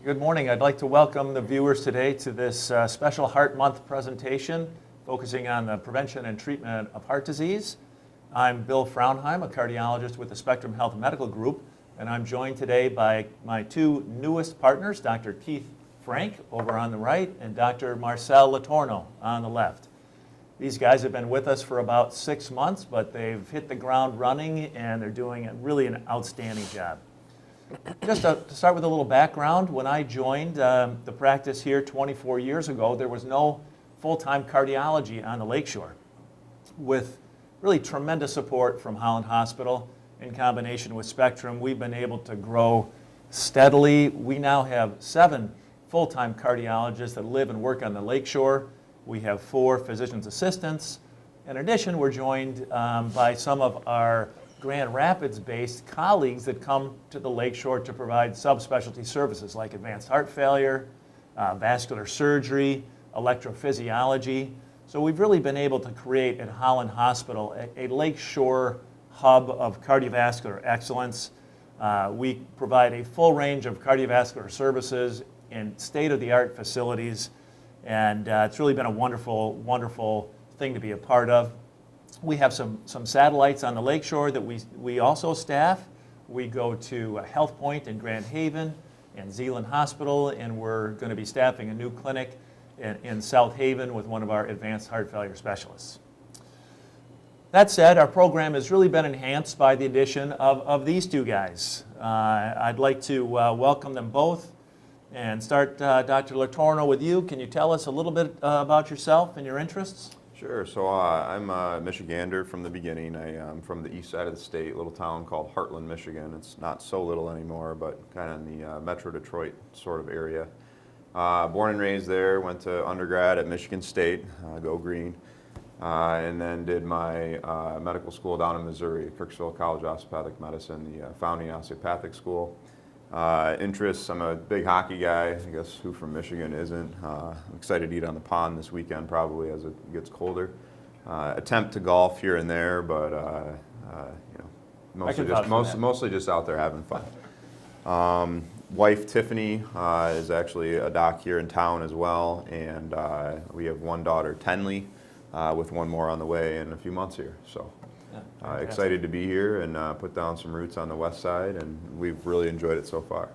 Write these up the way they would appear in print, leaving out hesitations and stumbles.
Good morning. I'd like to welcome the viewers today to this special Heart Month presentation focusing on the prevention and treatment of heart disease. I'm Bill Frauenheim, a cardiologist with the Spectrum Health Medical Group, and I'm joined today by my two newest partners, Dr. Keith Frank over on the right and Dr. Marcel Letourneau on the left. These guys have been with us for about 6 months, but they've hit the ground running and they're doing really an outstanding job. Just to start with a little background, when I joined the practice here 24 years ago, there was no full-time cardiology on the Lakeshore. With really tremendous support from Holland Hospital in combination with Spectrum, we've been able to grow steadily. We now have 7 full-time cardiologists that live and work on the Lakeshore. We have 4 physician's assistants. In addition, we're joined by some of our Grand Rapids-based colleagues that come to the Lakeshore to provide subspecialty services like advanced heart failure, vascular surgery, electrophysiology. So we've really been able to create at Holland Hospital a Lakeshore hub of cardiovascular excellence. We provide a full range of cardiovascular services in state-of-the-art facilities, and it's really been a wonderful, wonderful thing to be a part of. We have some satellites on the Lakeshore that we also staff. We go to Health Point in Grand Haven and Zeeland Hospital, and we're going to be staffing a new clinic in South Haven with one of our advanced heart failure specialists. That said, our program has really been enhanced by the addition of these two guys. I'd like to welcome them both and start, Dr. Letourneau, with you. Can you tell us a little bit about yourself and your interests? Sure. So I'm a Michigander from the beginning. I'm from the east side of the state, a little town called Heartland, Michigan. It's not so little anymore, but kind of in the Metro Detroit sort of area. Born and raised there, went to undergrad at Michigan State, go Green, and then did my medical school down in Missouri, Kirksville College of Osteopathic Medicine, the founding osteopathic school. Interests, I'm a big hockey guy. I guess who from Michigan isn't? I'm excited to eat on the pond this weekend probably as it gets colder. Attempt to golf here and there, but mostly just out there having fun. Wife Tiffany is actually a doc here in town as well, and we have one daughter, Tenley, with one more on the way in a few months here. So. Excited to be here and put down some roots on the west side, and we've really enjoyed it so far.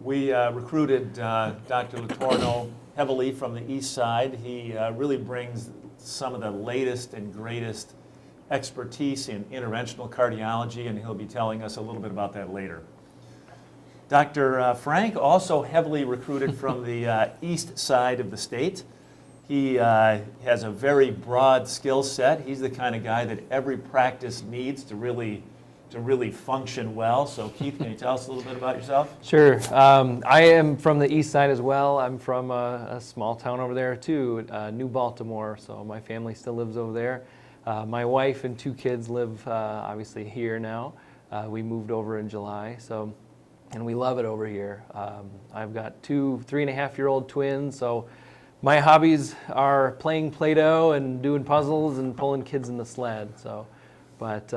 We recruited Dr. Letourneau heavily from the east side. He really brings some of the latest and greatest expertise in interventional cardiology, and he'll be telling us a little bit about that later. Dr. Frank, also heavily recruited from the east side of the state. He has a very broad skill set. He's the kind of guy that every practice needs to really function well. So Keith, can you tell us a little bit about yourself? Sure. I am from the east side as well. I'm from a small town over there too, New Baltimore. So my family still lives over there. My wife and 2 kids live obviously here now. We moved over in July, and we love it over here. I've got 2 3.5-year-old twins, so my hobbies are playing Play-Doh and doing puzzles and pulling kids in the sled. But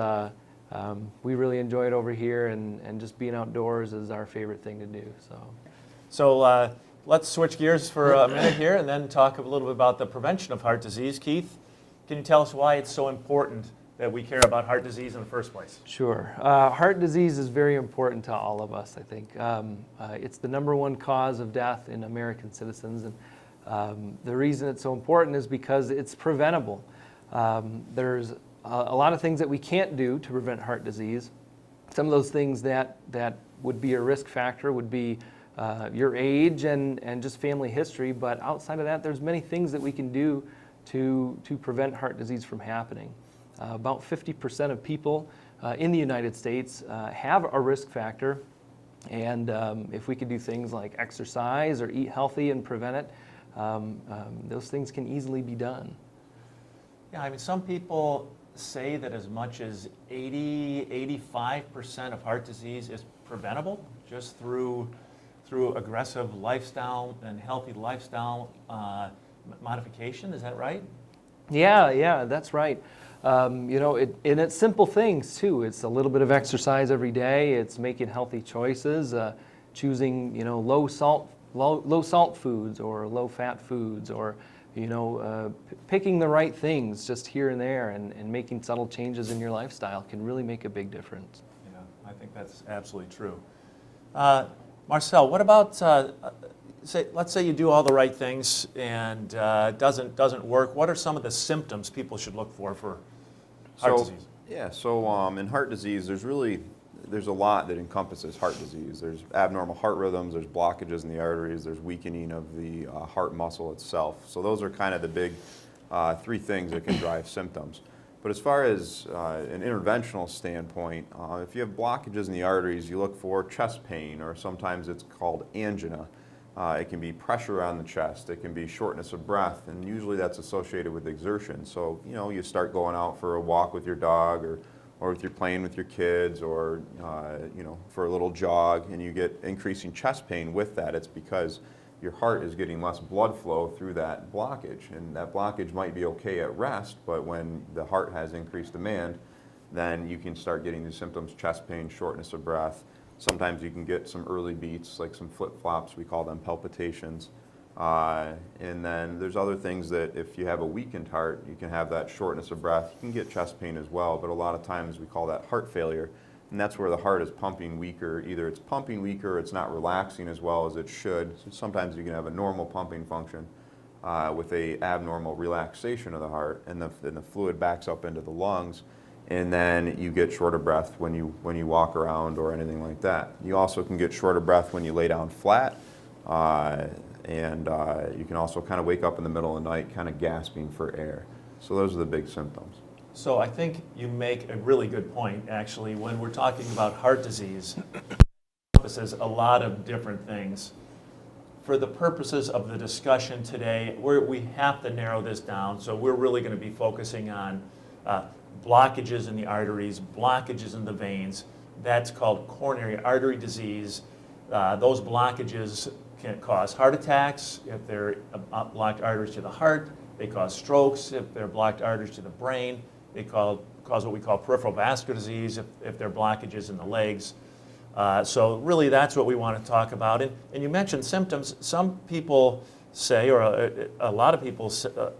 we really enjoy it over here, and just being outdoors is our favorite thing to do. So let's switch gears for a minute here and then talk a little bit about the prevention of heart disease. Keith, can you tell us why it's so important that we care about heart disease in the first place? Sure. Heart disease is very important to all of us, I think. It's the #1 cause of death in American citizens. And the reason it's so important is because it's preventable. There's a lot of things that we can't do to prevent heart disease. Some of those things that would be a risk factor would be your age and just family history, but outside of that, there's many things that we can do to prevent heart disease from happening. About 50% of people in the United States have a risk factor, and if we could do things like exercise or eat healthy and prevent it, those things can easily be done. Yeah, I mean, some people say that as much as 85% of heart disease is preventable just through aggressive lifestyle and healthy lifestyle modification. Is that right? Yeah, that's right. And it's simple things too. It's a little bit of exercise every day. It's making healthy choices, choosing low salt low salt foods or low fat foods, or picking the right things just here and there, and making subtle changes in your lifestyle can really make a big difference. Yeah, I think that's absolutely true. Marcel, what about, let's say you do all the right things and it doesn't work. What are some of the symptoms people should look for heart disease? Yeah, so in heart disease, there's a lot that encompasses heart disease. There's abnormal heart rhythms, there's blockages in the arteries, there's weakening of the heart muscle itself. So those are kind of the big three things that can drive symptoms. But as far as an interventional standpoint, if you have blockages in the arteries, you look for chest pain, or sometimes it's called angina. It can be pressure on the chest, it can be shortness of breath, and usually that's associated with exertion. So, you start going out for a walk with your dog, or if you're playing with your kids, or, for a little jog, and you get increasing chest pain with that. It's because your heart is getting less blood flow through that blockage, and that blockage might be okay at rest, but when the heart has increased demand, then you can start getting these symptoms: chest pain, shortness of breath. Sometimes you can get some early beats, like some flip-flops, we call them palpitations. And then there's other things that if you have a weakened heart, you can have that shortness of breath. You can get chest pain as well, but a lot of times we call that heart failure. And that's where the heart is pumping weaker. Either it's pumping weaker or it's not relaxing as well as it should. So sometimes you can have a normal pumping function with a abnormal relaxation of the heart, and the fluid backs up into the lungs, and then you get short of breath when you walk around or anything like that. You also can get short of breath when you lay down flat, and you can also kind of wake up in the middle of the night kind of gasping for air. So those are the big symptoms. So I think you make a really good point, actually. When we're talking about heart disease, it encompasses a lot of different things. For the purposes of the discussion today, we have to narrow this down, so we're really going to be focusing on blockages in the arteries, blockages in the veins. That's called coronary artery disease. Those blockages can cause heart attacks if they're blocked arteries to the heart. They cause strokes if they're blocked arteries to the brain. They cause what we call peripheral vascular disease if they're blockages in the legs. So really that's what we want to talk about. And you mentioned symptoms. Some people say, or a lot of people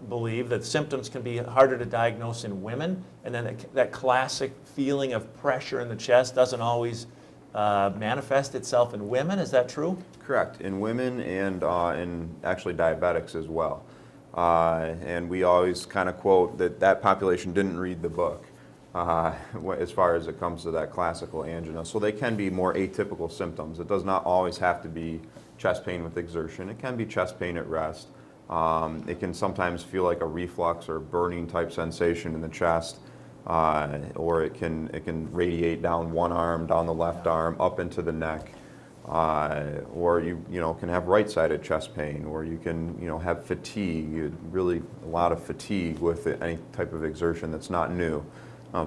believe, that symptoms can be harder to diagnose in women, and then that classic feeling of pressure in the chest doesn't always manifest itself in women. Is that true? Correct. In women and in actually diabetics as well. And we always kind of quote that population didn't read the book as far as it comes to that classical angina. So they can be more atypical symptoms. It does not always have to be chest pain with exertion. It can be chest pain at rest. It can sometimes feel like a reflux or burning type sensation in the chest, or it can radiate down one arm, down the left arm, up into the neck. Or you can have right-sided chest pain, or you can have fatigue, really a lot of fatigue with any type of exertion that's not new.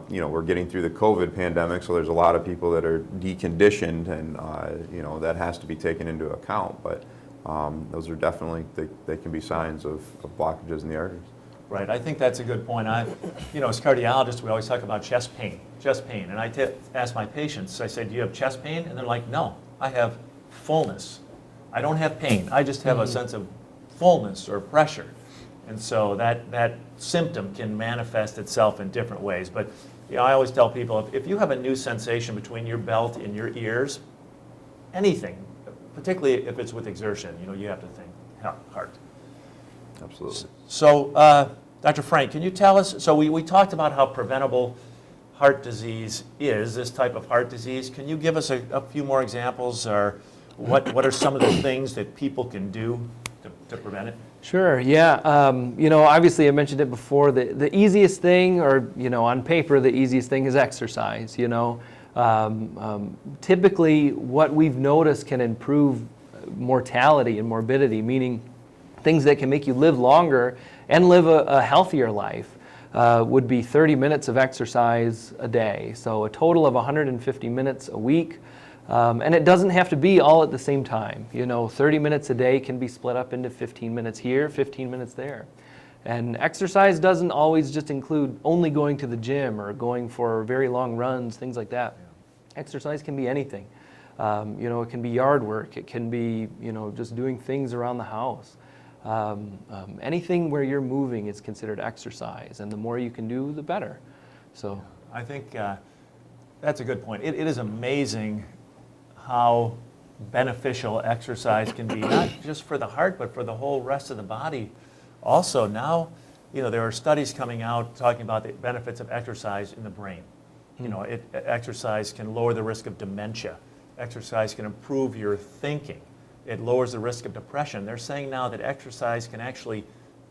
We're getting through the COVID pandemic, so there's a lot of people that are deconditioned, and that has to be taken into account. But those are definitely, they can be signs of blockages in the arteries. Right, I think that's a good point. As cardiologists, we always talk about chest pain. And I ask my patients, I say, do you have chest pain? And they're like, no, I have fullness. I don't have pain. I just have a sense of fullness or pressure. And so that symptom can manifest itself in different ways. But I always tell people, if you have a new sensation between your belt and your ears, anything, particularly if it's with exertion, you have to think heart. Absolutely. So, Dr. Frank, can you tell us, so we talked about how preventable heart disease is, this type of heart disease. Can you give us a few more examples, or what are some of the things that people can do to prevent it? Sure, yeah. Obviously I mentioned it before, the easiest thing, or, on paper, the easiest thing is exercise, Typically, what we've noticed can improve mortality and morbidity, meaning things that can make you live longer and live a healthier life, would be 30 minutes of exercise a day. So a total of 150 minutes a week. And it doesn't have to be all at the same time. 30 minutes a day can be split up into 15 minutes here, 15 minutes there. And exercise doesn't always just include only going to the gym or going for very long runs, things like that. Exercise can be anything. It can be yard work. It can be, just doing things around the house. Anything where you're moving is considered exercise, and the more you can do, the better. So I think that's a good point. It is amazing how beneficial exercise can be, not just for the heart, but for the whole rest of the body. Also, now, there are studies coming out talking about the benefits of exercise in the brain. Exercise can lower the risk of dementia. Exercise can improve your thinking. It lowers the risk of depression. They're saying now that exercise can actually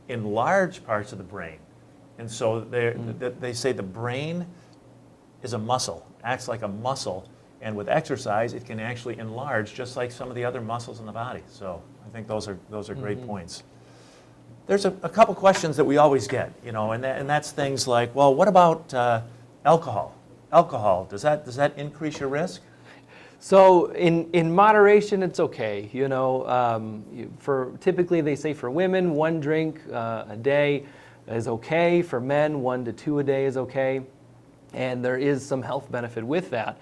enlarge parts of the brain. And so they say the brain is a muscle, acts like a muscle, and with exercise it can actually enlarge just like some of the other muscles in the body. So I think those are great points. There's a couple questions that we always get, and that's things like, well, what about alcohol? Alcohol, does that increase your risk? So in moderation, it's okay. Typically they say for women, 1 drink a day is okay. For men, 1 to 2 a day is okay. And there is some health benefit with that.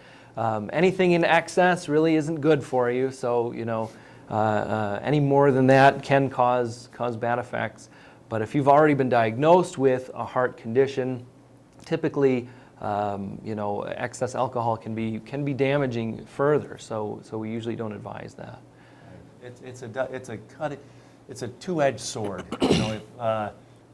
Anything in excess really isn't good for you. So, any more than that can cause bad effects. But if you've already been diagnosed with a heart condition, typically, excess alcohol can be damaging further. So we usually don't advise that. It's a two-edged sword.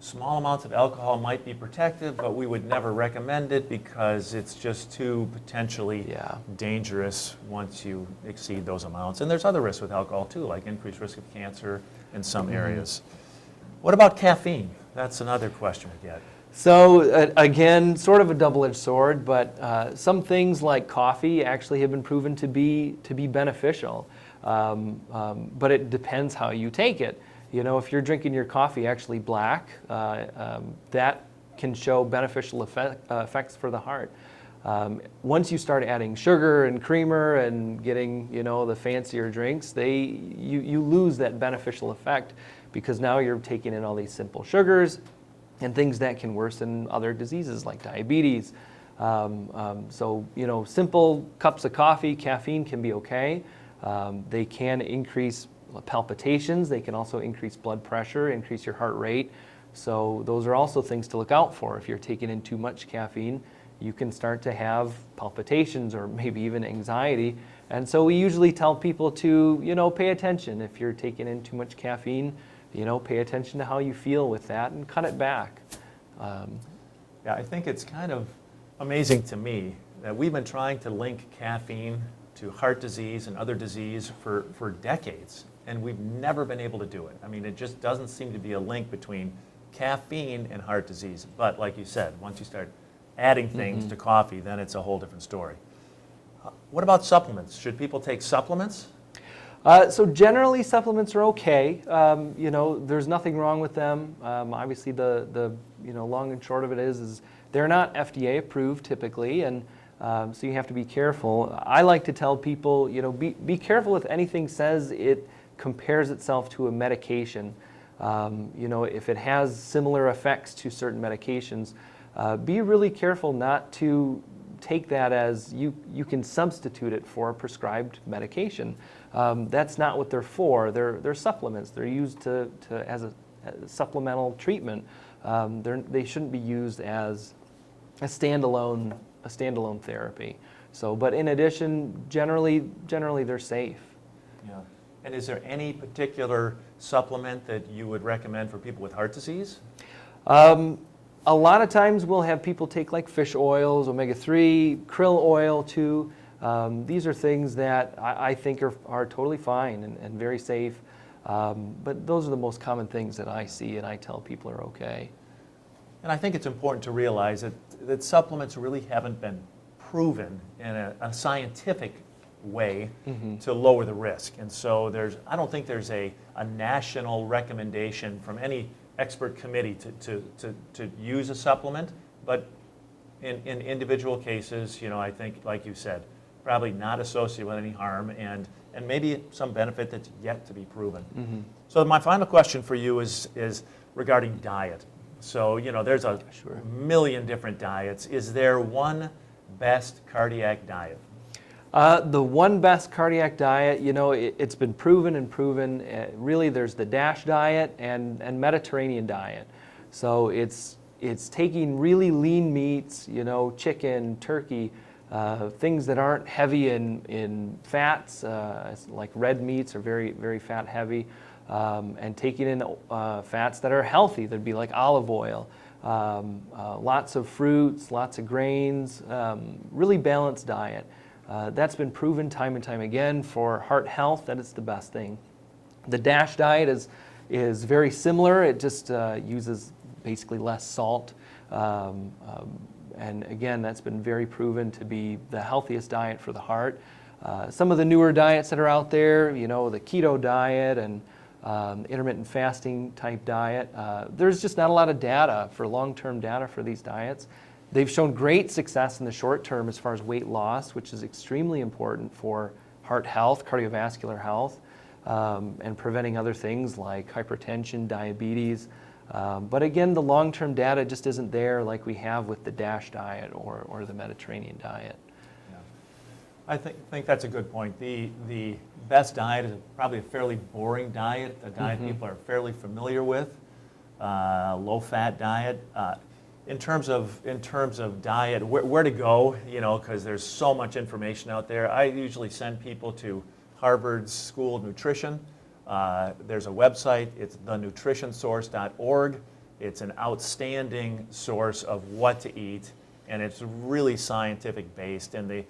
Small amounts of alcohol might be protective, but we would never recommend it because it's just too potentially dangerous once you exceed those amounts. And there's other risks with alcohol too, like increased risk of cancer in some areas. What about caffeine? That's another question we get. So again, sort of a double-edged sword, but some things like coffee actually have been proven to be beneficial. But it depends how you take it. If you're drinking your coffee actually black, that can show beneficial effects for the heart. Once you start adding sugar and creamer and getting, the fancier drinks, you lose that beneficial effect because now you're taking in all these simple sugars and things that can worsen other diseases like diabetes. So, simple cups of coffee, caffeine can be okay. They can increase palpitations. They can also increase blood pressure, increase your heart rate. So those are also things to look out for. If you're taking in too much caffeine, you can start to have palpitations or maybe even anxiety. And so we usually tell people to, pay attention. If you're taking in too much caffeine, pay attention to how you feel with that and cut it back. I think it's kind of amazing to me that we've been trying to link caffeine to heart disease and other disease for decades, and we've never been able to do it. I mean, it just doesn't seem to be a link between caffeine and heart disease. But like you said, once you start adding things to coffee, then it's a whole different story. What about supplements? Should people take supplements? So generally, supplements are okay. There's nothing wrong with them. Obviously, the long and short of it is they're not FDA approved typically, and so you have to be careful. I like to tell people, be careful if anything says it compares itself to a medication. If it has similar effects to certain medications, be really careful not to take that as you can substitute it for a prescribed medication. That's not what they're for. They're supplements. They're used as a supplemental treatment. They shouldn't be used as a standalone therapy. So, but in addition, generally they're safe. Yeah. And is there any particular supplement that you would recommend for people with heart disease? A lot of times we'll have people take like fish oils, omega-3, krill oil too. These are things that I think are totally fine and very safe. But those are the most common things that I see and I tell people are okay. And I think it's important to realize that supplements really haven't been proven in a scientific way to lower the risk. And so I don't think there's a national recommendation from any expert committee to use a supplement, but in individual cases, I think, like you said, probably not associated with any harm and maybe some benefit that's yet to be proven. So my final question for you is regarding diet. So, there's a million different diets. Is there one best cardiac diet? The one best cardiac diet, it's been proven and proven. Really, there's the DASH diet and Mediterranean diet. So it's taking really lean meats, chicken, turkey, things that aren't heavy in fats, like red meats are very, very fat heavy, and taking in fats that are healthy, that'd be like olive oil, lots of fruits, lots of grains, really balanced diet. That's been proven time and time again for heart health that it's the best thing. The DASH diet is very similar. It just uses basically less salt. And again, that's been very proven to be the healthiest diet for the heart. Some of the newer diets that are out there, the keto diet and intermittent fasting type diet, there's just not a lot of data for long-term data for these diets. They've shown great success in the short term as far as weight loss, which is extremely important for heart health, cardiovascular health, and preventing other things like hypertension, diabetes. But again, the long-term data just isn't there like we have with the DASH diet or the Mediterranean diet. Yeah. I think that's a good point. The best diet is probably a fairly boring diet, a diet people are fairly familiar with, low-fat diet. In terms of diet, where to go, because there's so much information out there. I usually send people to Harvard's School of Nutrition. There's a website, it's thenutritionsource.org. It's an outstanding source of what to eat, and it's really scientific based. And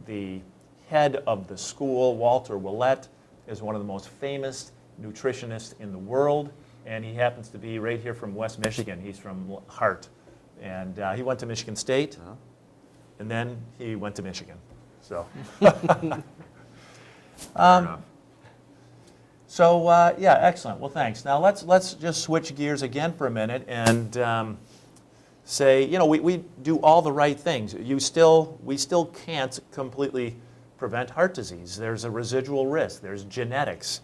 the head of the school, Walter Willett, is one of the most famous nutritionists in the world, and he happens to be right here from West Michigan. He's from Hart. And he went to Michigan State, and then he went to Michigan. So, yeah, excellent. Well, thanks. Now let's just switch gears again for a minute and say, we do all the right things. We still can't completely prevent heart disease. There's a residual risk. There's genetics,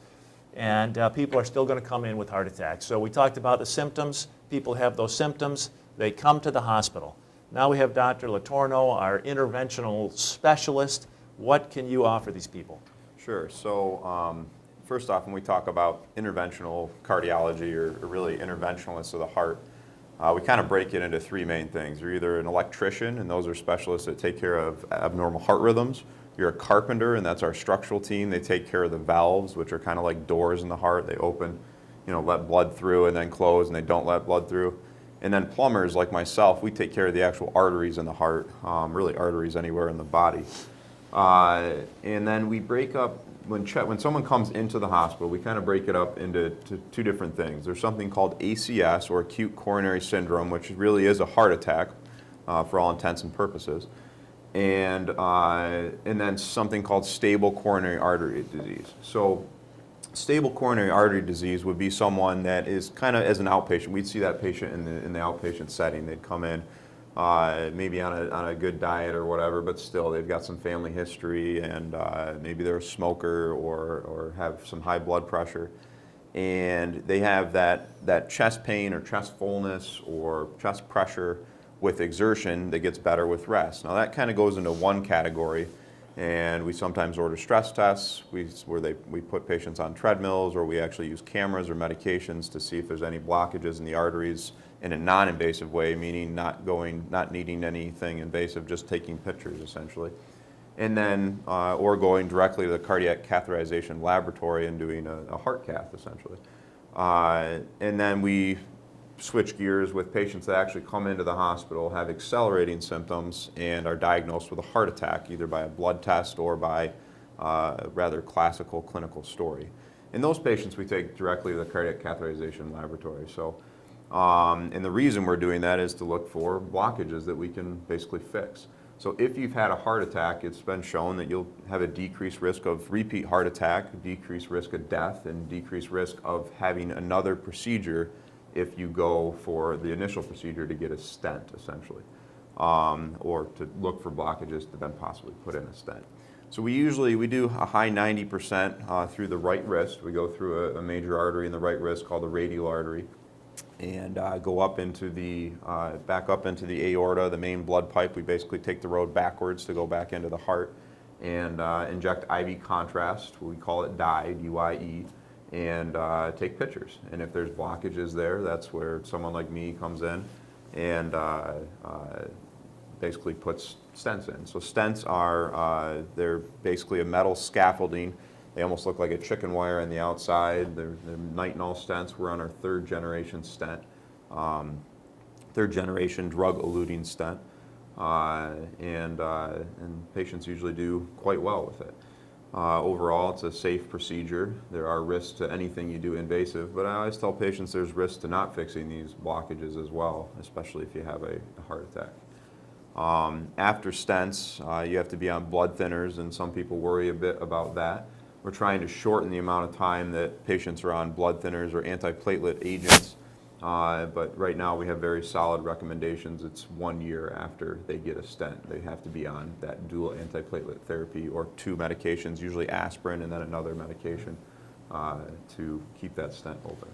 and people are still going to come in with heart attacks. So we talked about the symptoms. People have those symptoms. They come to the hospital. Now we have Dr. Letourneau, our interventional specialist. What can you offer these people? Sure. So first off, when we talk about interventional cardiology or really interventionalists of the heart, we kind of break it into three main things. You're either an electrician, and those are specialists that take care of abnormal heart rhythms. You're a carpenter, and that's our structural team. They take care of the valves, which are kind of like doors in the heart. They open, let blood through and then close, and they don't let blood through. And then plumbers like myself, we take care of the actual arteries in the heart, really arteries anywhere in the body. And then we break up, when someone comes into the hospital, we kind of break it up into two different things. There's something called ACS, or acute coronary syndrome, which really is a heart attack for all intents and purposes. And then something called stable coronary artery disease. So stable coronary artery disease would be someone that is kind of as an outpatient. We'd see that patient in the outpatient setting. They'd come in maybe on a good diet or whatever, but still they've got some family history, and maybe they're a smoker or have some high blood pressure. And they have that chest pain or chest fullness or chest pressure with exertion that gets better with rest. Now that kind of goes into one category. And we sometimes order stress tests where we put patients on treadmills, or we actually use cameras or medications to see if there's any blockages in the arteries in a non-invasive way, meaning not needing anything invasive, just taking pictures essentially. And then, or going directly to the cardiac catheterization laboratory and doing a heart cath essentially. And then we switch gears with patients that actually come into the hospital, have accelerating symptoms, and are diagnosed with a heart attack, either by a blood test or by a rather classical clinical story. And those patients we take directly to the cardiac catheterization laboratory. So, and the reason we're doing that is to look for blockages that we can basically fix. So if you've had a heart attack, it's been shown that you'll have a decreased risk of repeat heart attack, decreased risk of death, and decreased risk of having another procedure if you go for the initial procedure to get a stent, essentially, or to look for blockages to then possibly put in a stent. So we do a high 90% through the right wrist. We go through a major artery in the right wrist called the radial artery, and go up into back up into the aorta, the main blood pipe. We basically take the road backwards to go back into the heart, and inject IV contrast, we call it dye, D-Y-E, and take pictures. And if there's blockages there, that's where someone like me comes in and basically puts stents in. So stents are, they're basically a metal scaffolding. They almost look like a chicken wire on the outside. They're nitinol stents. We're on our third generation stent, third generation drug-eluting stent. And patients usually do quite well with it. Overall, it's a safe procedure. There are risks to anything you do invasive, but I always tell patients there's risks to not fixing these blockages as well, especially if you have a heart attack. After stents, you have to be on blood thinners, and some people worry a bit about that. We're trying to shorten the amount of time that patients are on blood thinners or antiplatelet agents, but right now we have very solid recommendations. It's 1 year after they get a stent. They have to be on that dual antiplatelet therapy or 2 medications, usually aspirin and then another medication to keep that stent open.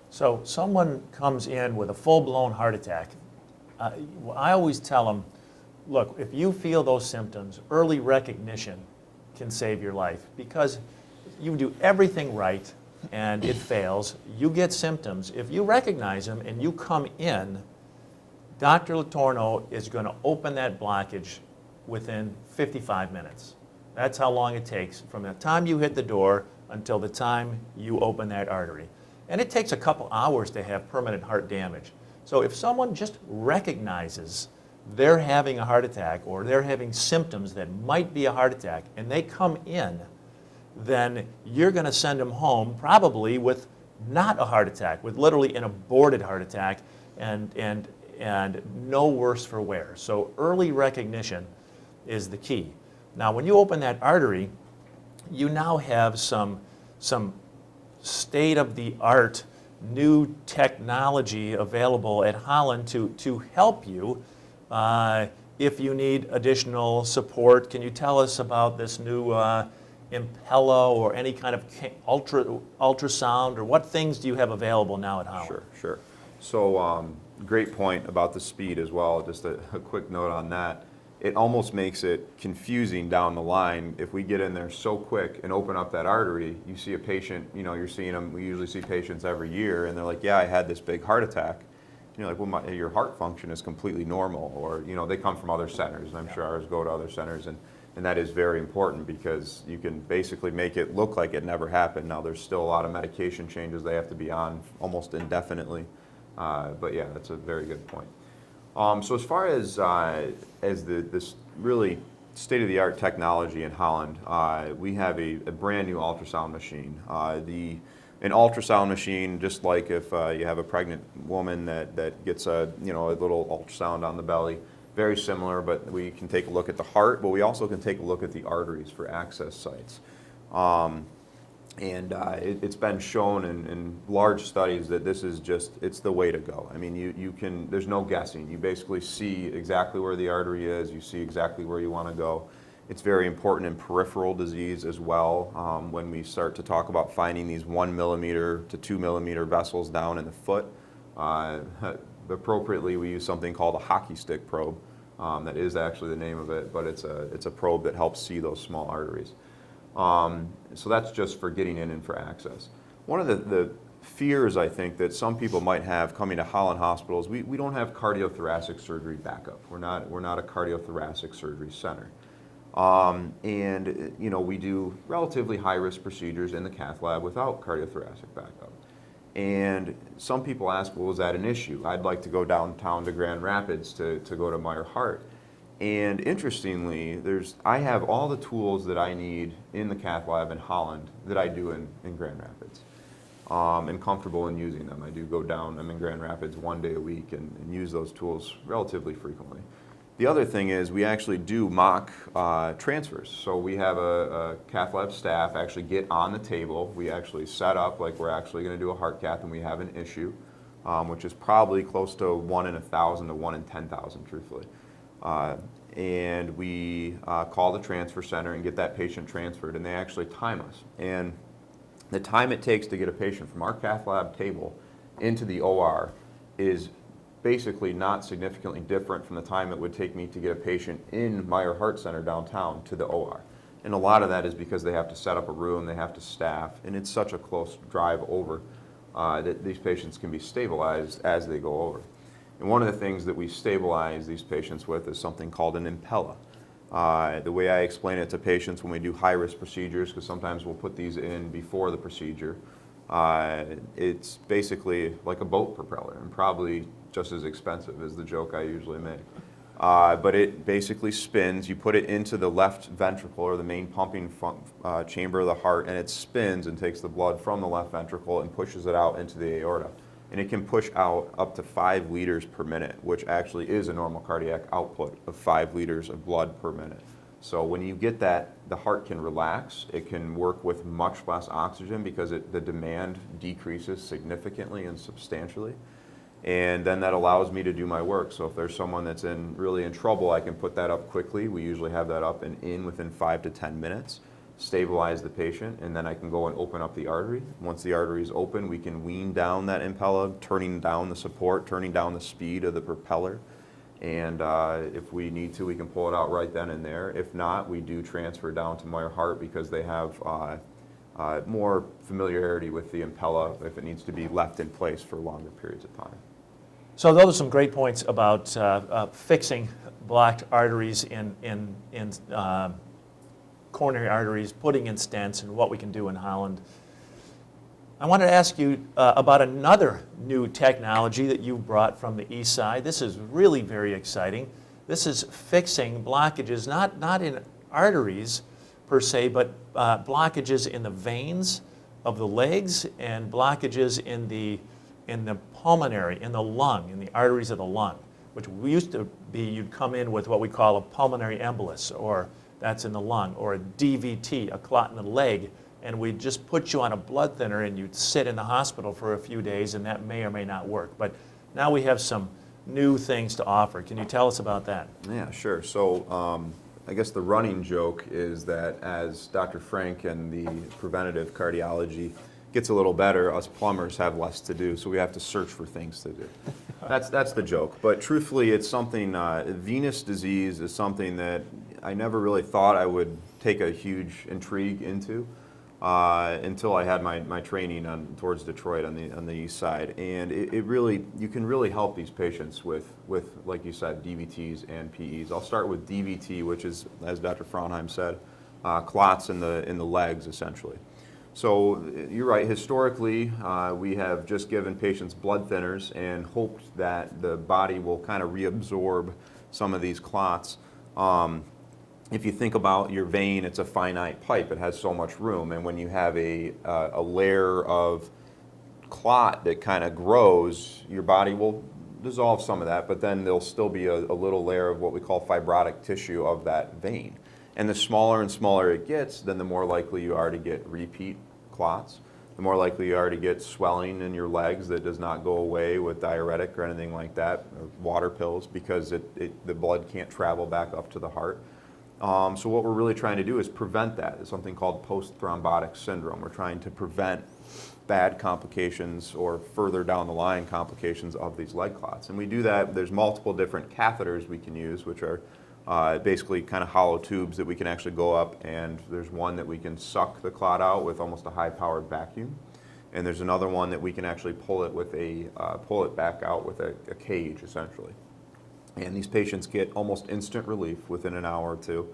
So someone comes in with a full-blown heart attack. I always tell them, look, if you feel those symptoms, early recognition can save your life, because you do everything right and it fails. You get symptoms. If you recognize them and you come in, Dr. Letourneau is going to open that blockage within 55 minutes. That's how long it takes from the time you hit the door until the time you open that artery. And it takes a couple hours to have permanent heart damage. So if someone just recognizes they're having a heart attack or they're having symptoms that might be a heart attack and they come in, then you're going to send them home probably with not a heart attack, with literally an aborted heart attack and no worse for wear. So early recognition is the key. Now when you open that artery, you now have some state-of-the-art new technology available at Holland to help you if you need additional support. Can you tell us about this new Impella or any kind of ultrasound, or what things do you have available now at Holland? Sure. So great point about the speed as well. Just a quick note on that. It almost makes it confusing down the line. If we get in there so quick and open up that artery, you see a patient, you're seeing them, we usually see patients every year, and they're like, yeah, I had this big heart attack. And you're like, well, your heart function is completely normal. Or, they come from other centers, and I'm sure ours go to other centers, and that is very important because you can basically make it look like it never happened. Now, there's still a lot of medication changes they have to be on almost indefinitely. But yeah, that's a very good point. So as far as this really state-of-the-art technology in Holland, we have a brand new ultrasound machine. An ultrasound machine, just like if you have a pregnant woman that gets a little ultrasound on the belly, very similar, but we can take a look at the heart, but we also can take a look at the arteries for access sites. It's been shown in large studies that this is it's the way to go. I mean, there's no guessing. You basically see exactly where the artery is, you see exactly where you want to go. It's very important in peripheral disease as well. When we start to talk about finding these 1 millimeter to 2 millimeter vessels down in the foot, appropriately we use something called a hockey stick probe. That is actually the name of it, but it's a probe that helps see those small arteries. So that's just for getting in and for access. One of the fears I think that some people might have coming to Holland hospitals, we don't have cardiothoracic surgery backup. We're not a cardiothoracic surgery center. We do relatively high-risk procedures in the cath lab without cardiothoracic backup. And some people ask, well, is that an issue? I'd like to go downtown to Grand Rapids to go to Meyer Heart. And interestingly, I have all the tools that I need in the cath lab in Holland that I do in Grand Rapids. And comfortable in using them. I do go down, I'm in Grand Rapids 1 day a week and use those tools relatively frequently. The other thing is we actually do mock transfers. So we have a cath lab staff actually get on the table. We actually set up like we're actually going to do a heart cath and we have an issue, which is probably close to 1 in 1,000 to 1 in 10,000, truthfully. And we call the transfer center and get that patient transferred, and they actually time us. And the time it takes to get a patient from our cath lab table into the OR is basically not significantly different from the time it would take me to get a patient in Meyer Heart Center downtown to the OR. And a lot of that is because they have to set up a room, they have to staff, and it's such a close drive over that these patients can be stabilized as they go over. And one of the things that we stabilize these patients with is something called an impella. The way I explain it to patients when we do high-risk procedures, because sometimes we'll put these in before the procedure, it's basically like a boat propeller and probably just as expensive as the joke I usually make. But it basically spins. You put it into the left ventricle or the main pumping chamber of the heart, and it spins and takes the blood from the left ventricle and pushes it out into the aorta. And it can push out up to 5 liters per minute, which actually is a normal cardiac output of 5 liters of blood per minute. So when you get that, the heart can relax. It can work with much less oxygen because the demand decreases significantly and substantially. And then that allows me to do my work. So if there's someone that's really in trouble, I can put that up quickly. We usually have that up and in within 5 to 10 minutes, stabilize the patient, and then I can go and open up the artery. Once the artery is open, we can wean down that impella, turning down the support, turning down the speed of the propeller. And if we need to, we can pull it out right then and there. If not, we do transfer down to my heart because they have more familiarity with the impella if it needs to be left in place for longer periods of time. So those are some great points about fixing blocked arteries in coronary arteries, putting in stents, and what we can do in Holland. I wanted to ask you about another new technology that you brought from the east side. This is really very exciting. This is fixing blockages, not in arteries per se, but blockages in the veins of the legs and blockages in the pulmonary, in the lung, in the arteries of the lung, which used to be you'd come in with what we call a pulmonary embolus, or that's in the lung, or a DVT, a clot in the leg, and we'd just put you on a blood thinner and you'd sit in the hospital for a few days, and that may or may not work. But now we have some new things to offer. Can you tell us about that? Yeah, sure. So I guess the running joke is that as Dr. Frank and the preventative cardiology gets a little better, us plumbers have less to do, so we have to search for things to do. That's the joke. But truthfully, it's something, venous disease is something that I never really thought I would take a huge intrigue into until I had my training towards Detroit on the east side. And it really, you can really help these patients with, like you said, DVTs and PEs. I'll start with DVT, which is, as Dr. Frauenheim said, clots in the legs, essentially. So you're right, historically, we have just given patients blood thinners and hoped that the body will kind of reabsorb some of these clots. If you think about your vein, it's a finite pipe. It has so much room. And when you have a layer of clot that kind of grows, your body will dissolve some of that, but then there'll still be a little layer of what we call fibrotic tissue of that vein. And the smaller and smaller it gets, then the more likely you are to get repeat clots. The more likely you are to get swelling in your legs that does not go away with diuretic or anything like that, or water pills, because the blood can't travel back up to the heart. So what we're really trying to do is prevent that. It's something called post-thrombotic syndrome. We're trying to prevent bad complications or further down the line complications of these leg clots. And we do that, there's multiple different catheters we can use, which are basically kind of hollow tubes that we can actually go up, and there's one that we can suck the clot out with almost a high-powered vacuum. And there's another one that we can actually pull it back out with a cage, essentially. And these patients get almost instant relief within an hour or two.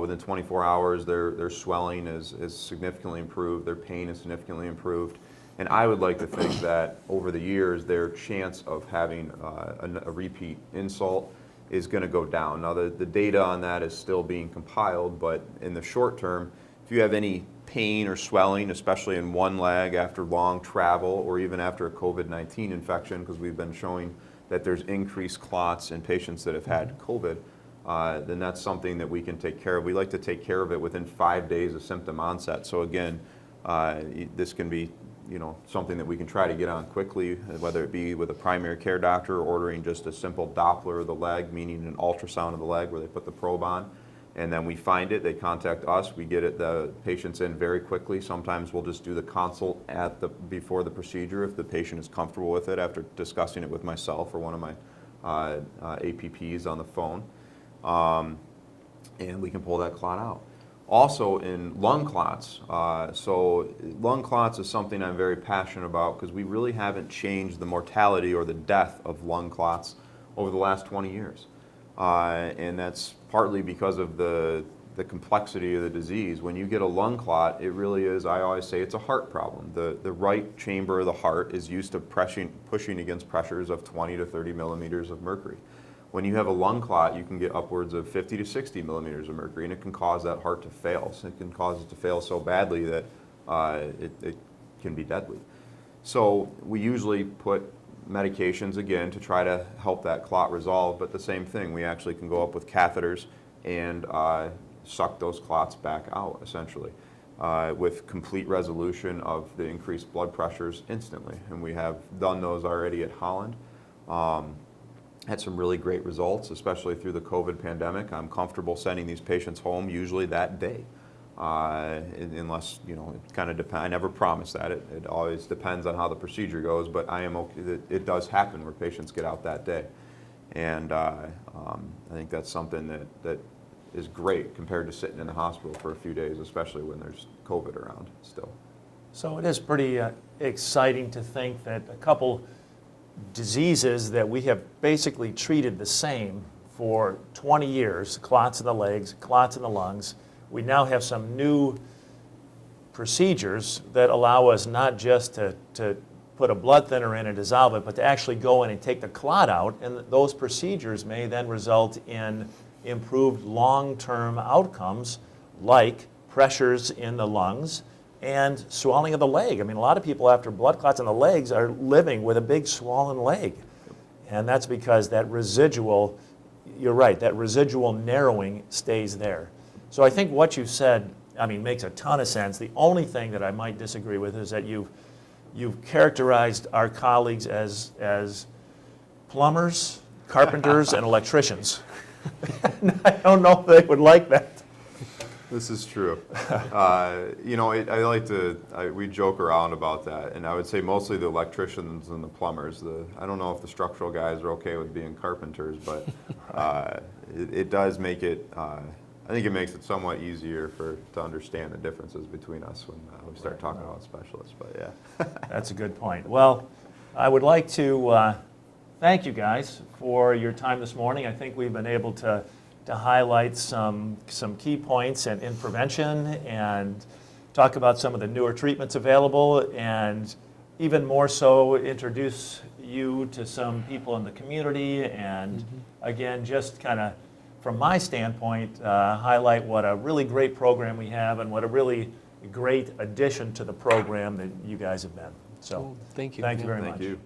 Within 24 hours, their swelling is significantly improved, their pain is significantly improved. And I would like to think that over the years, their chance of having a repeat insult is going to go down. Now, the data on that is still being compiled, but in the short term, if you have any pain or swelling, especially in one leg after long travel or even after a COVID-19 infection, because we've been showing that there's increased clots in patients that have had COVID, then that's something that we can take care of. We like to take care of it within 5 days of symptom onset. So again, this can be something that we can try to get on quickly, whether it be with a primary care doctor or ordering just a simple Doppler of the leg, meaning an ultrasound of the leg where they put the probe on. And then we find it, they contact us, we get the patients in very quickly. Sometimes we'll just do the consult before the procedure if the patient is comfortable with it after discussing it with myself or one of my APPs on the phone. And we can pull that clot out. Also in lung clots. So lung clots is something I'm very passionate about because we really haven't changed the mortality or the death of lung clots over the last 20 years. And that's partly because of the complexity of the disease. When you get a lung clot, it really is, I always say, it's a heart problem. The right chamber of the heart is used to pushing against pressures of 20 to 30 millimeters of mercury. When you have a lung clot, you can get upwards of 50 to 60 millimeters of mercury, and it can cause that heart to fail. So it can cause it to fail so badly that it can be deadly. So we usually put medications, again, to try to help that clot resolve, but the same thing, we actually can go up with catheters and suck those clots back out, essentially, with complete resolution of the increased blood pressures instantly. And we have done those already at Holland. Had some really great results, especially through the COVID pandemic. I'm comfortable sending these patients home usually that day, unless, you know, it kind of depends. I never promise that. It always depends on how the procedure goes, but I am okay. It does happen where patients get out that day. And I think that's something that is great compared to sitting in the hospital for a few days, especially when there's COVID around still. So it is pretty exciting to think that a couple diseases that we have basically treated the same for 20 years, clots in the legs, clots in the lungs, we now have some new procedures that allow us not just to put a blood thinner in and dissolve it, but to actually go in and take the clot out, and those procedures may then result in improved long-term outcomes like pressures in the lungs and swelling of the leg. I mean, a lot of people after blood clots in the legs are living with a big swollen leg. And that's because that residual, you're right, that residual narrowing stays there. So I think what you said, I mean, makes a ton of sense. The only thing that I might disagree with is that you've characterized our colleagues as plumbers, carpenters, and electricians. I don't know if they would like that. This is true. You know, we joke around about that, and I would say mostly the electricians and the plumbers. I don't know if the structural guys are okay with being carpenters, but it does make it, I think it makes it somewhat easier to understand the differences between us when we start talking about specialists, but yeah. That's a good point. Well, I would like to thank you guys for your time this morning. I think we've been able to highlight some key points in prevention and talk about some of the newer treatments available, and even more so introduce you to some people in the community, and again, just kind of from my standpoint, highlight what a really great program we have and what a really great addition to the program that you guys have been. So Thank you. Thank you very Thank much. you.